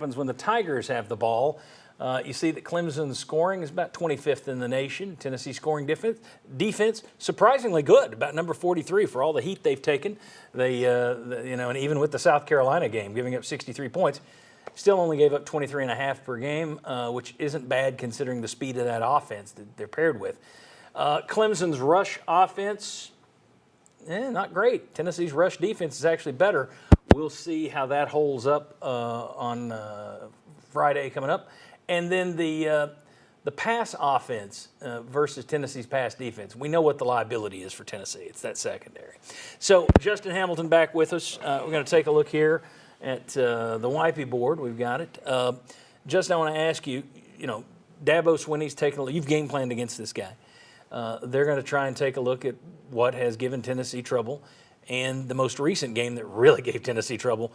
happens when the Tigers have the ball. You see that Clemson's scoring is about 25th in the nation. Tennessee scoring defense surprisingly good, about number 43 for all the heat they've taken. And even with the South Carolina game, giving up 63 points, still only gave up 23.5 per game, which isn't bad considering the speed of that offense that they're paired with. Clemson's rush offense, not great. Tennessee's rush defense is actually better. We'll see how that holds up on Friday coming up. And then the pass offense versus Tennessee's pass defense. We know what the liability is for Tennessee. It's that secondary. So Justin Hamilton back with us. We're going to take a look here at the Wipey board. We've got it. Justin, I want to ask you, Dabo Swinney's taking a look. You've game planned against this guy. They're going to try and take a look at what has given Tennessee trouble. And the most recent game that really gave Tennessee trouble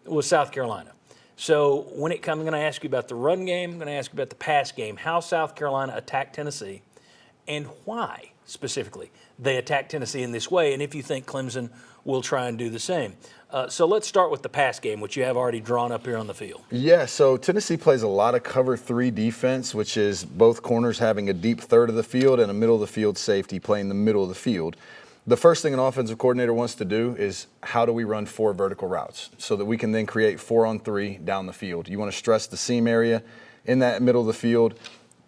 was South Carolina. So when it comes, I'm going to ask you about the run game. I'm going to ask you about the pass game, how South Carolina attacked Tennessee, and why specifically they attacked Tennessee in this way, and if you think Clemson will try and do the same. So let's start with the pass game, which you have already drawn up here on the field. Yeah, so Tennessee plays a lot of cover 3 defense, which is both corners having a deep third of the field and a middle of the field safety playing the middle of the field. The first thing an offensive coordinator wants to do is how do we run 4 vertical routes so that we can then create 4-on-3 down the field. You want to stress the seam area in that middle of the field.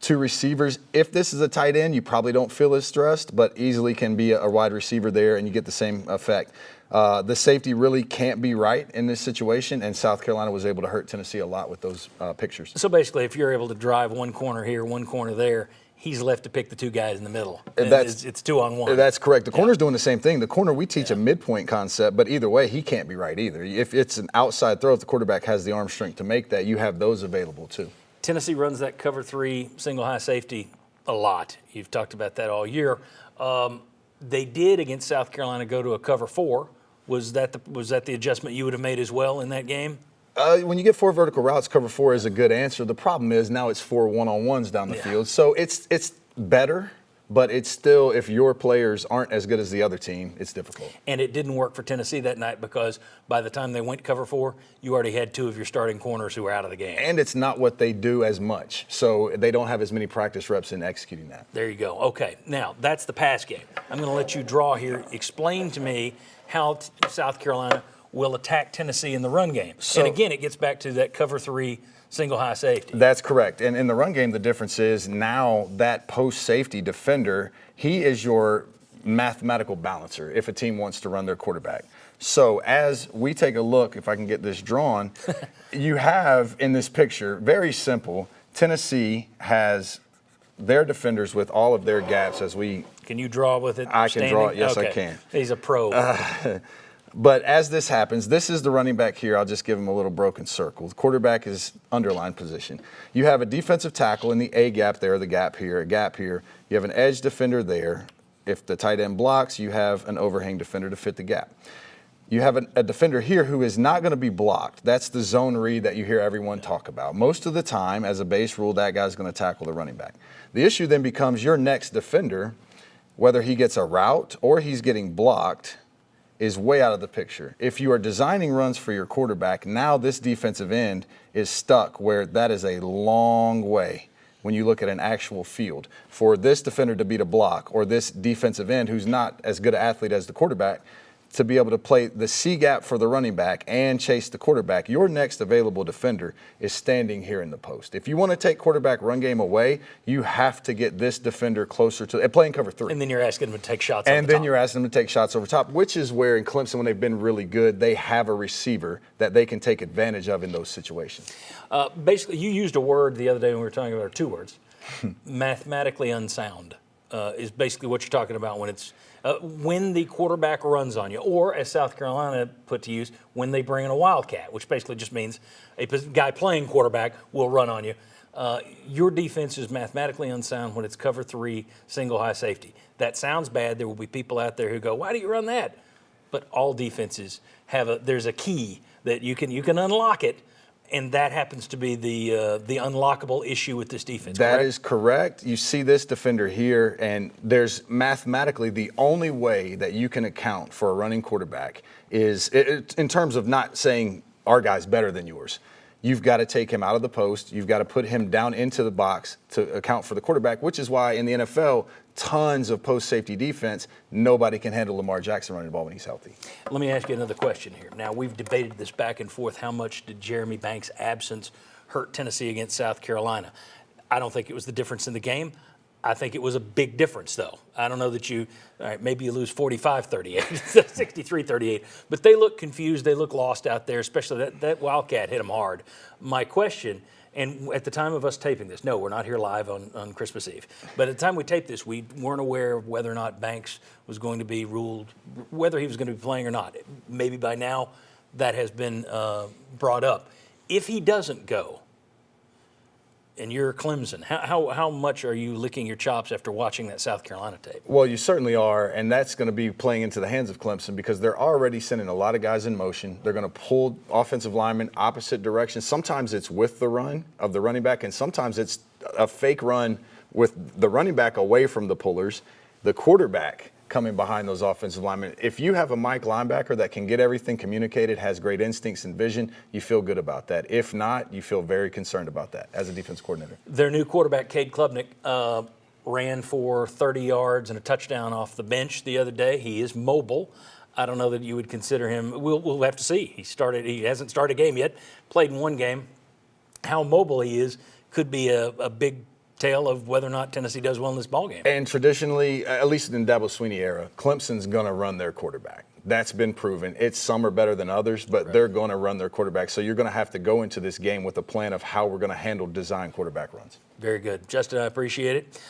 2 receivers. If this is a tight end, you probably don't feel as stressed, but easily can be a wide receiver there and you get the same effect. The safety really can't be right in this situation, and South Carolina was able to hurt Tennessee a lot with those pictures. So basically, if you're able to drive one corner here, one corner there, he's left to pick the 2 guys in the middle. It's 2-on-1. That's correct. The corner's doing the same thing. The corner, we teach a midpoint concept, but either way, he can't be right either. If it's an outside throw, if the quarterback has the arm strength to make that, you have those available too. Tennessee runs that cover 3 single high safety a lot. You've talked about that all year. They did against South Carolina go to a cover 4. Was that the adjustment you would have made as well in that game? When you get 4 vertical routes, cover 4 is a good answer. The problem is now it's 4 one-on-ones down the field. So it's better, but it's still, if your players aren't as good as the other team, it's difficult. And it didn't work for Tennessee that night because by the time they went cover 4, you already had 2 of your starting corners who were out of the game. And it's not what they do as much. So they don't have as many practice reps in executing that. There you go. Okay, now that's the pass game. I'm going to let you draw here. Explain to me how South Carolina will attack Tennessee in the run game. And again, it gets back to that cover 3 single high safety. That's correct. And in the run game, the difference is now that post safety defender, he is your mathematical balancer if a team wants to run their quarterback. So as we take a look, if I can get this drawn, you have in this picture, very simple, Tennessee has their defenders with all of their gaps as we... Can you draw with it? I can draw it. Yes, okay. I can. He's a pro. But as this happens, this is the running back here. I'll just give him a little broken circle. The quarterback is underlined position. You have a defensive tackle in the A gap there, the gap here, a gap here. You have an edge defender there. If the tight end blocks, you have an overhang defender to fit the gap. You have a defender here who is not going to be blocked. That's the zone read that you hear everyone talk about. Most of the time, as a base rule, that guy's going to tackle the running back. The issue then becomes your next defender, whether he gets a route or he's getting blocked, is way out of the picture. If you are designing runs for your quarterback, now this defensive end is stuck where that is a long way when you look at an actual field. For this defender to beat a block or this defensive end who's not as good an athlete as the quarterback to be able to play the C gap for the running back and chase the quarterback, your next available defender is standing here in the post. If you want to take quarterback run game away, you have to get this defender closer to playing cover 3. And then you're asking them to take shots over top. And then you're asking them to take shots over top, which is where in Clemson, when they've been really good, they have a receiver that they can take advantage of in those situations. Basically, you used a word the other day when we were talking about 2 words. Mathematically unsound is basically what you're talking about when it's when the quarterback runs on you, or as South Carolina put to use, when they bring in a wildcat, which basically just means a guy playing quarterback will run on you. Your defense is mathematically unsound when it's cover 3 single high safety. That sounds bad. There will be people out there who go, "Why do you run that?" But all defenses have there's a key that you can unlock it. And that happens to be the unlockable issue with this defense. That is correct. You see this defender here, and there's mathematically the only way that you can account for a running quarterback is in terms of not saying our guy's better than yours. you've got to take him out of the post. You've got to put him down into the box to account for the quarterback, which is why in the NFL, tons of post safety defense, nobody can handle Lamar Jackson running the ball when he's healthy. Let me ask you another question here. Now, we've debated this back and forth. How much did Jeremy Banks' absence hurt Tennessee against South Carolina? I don't think it was the difference in the game. I think it was a big difference, though. I don't know that all right, maybe you lose 45-38, 63-38, but they look confused. They look lost out there, especially that Wildcat hit them hard. My question, and at the time of us taping this, no, we're not here live on Christmas Eve, but at the time we taped this, we weren't aware of whether or not Banks was going to be ruled, whether he was going to be playing or not. Maybe by now that has been brought up. If he doesn't go, and you're Clemson, how much are you licking your chops after watching that South Carolina tape? Well, you certainly are, and that's going to be playing into the hands of Clemson because they're already sending a lot of guys in motion. They're going to pull offensive linemen opposite directions. Sometimes it's with the run of the running back, and sometimes it's a fake run with the running back away from the pullers, the quarterback coming behind those offensive linemen. If you have a Mike linebacker that can get everything communicated, has great instincts and vision, you feel good about that. If not, you feel very concerned about that as a defense coordinator. Their new quarterback, Cade Klubnik, ran for 30 yards and a touchdown off the bench the other day. He is mobile. I don't know that you would consider him. We'll have to see. He hasn't started a game yet. Played in one game. How mobile he is could be a big tale of whether or not Tennessee does well in this ballgame. And traditionally, at least in the Dabo Swinney era, Clemson's going to run their quarterback. That's been proven. Some are better than others, but they're going to run their quarterback. So you're going to have to go into this game with a plan of how we're going to handle design quarterback runs. Very good. Justin, I appreciate it.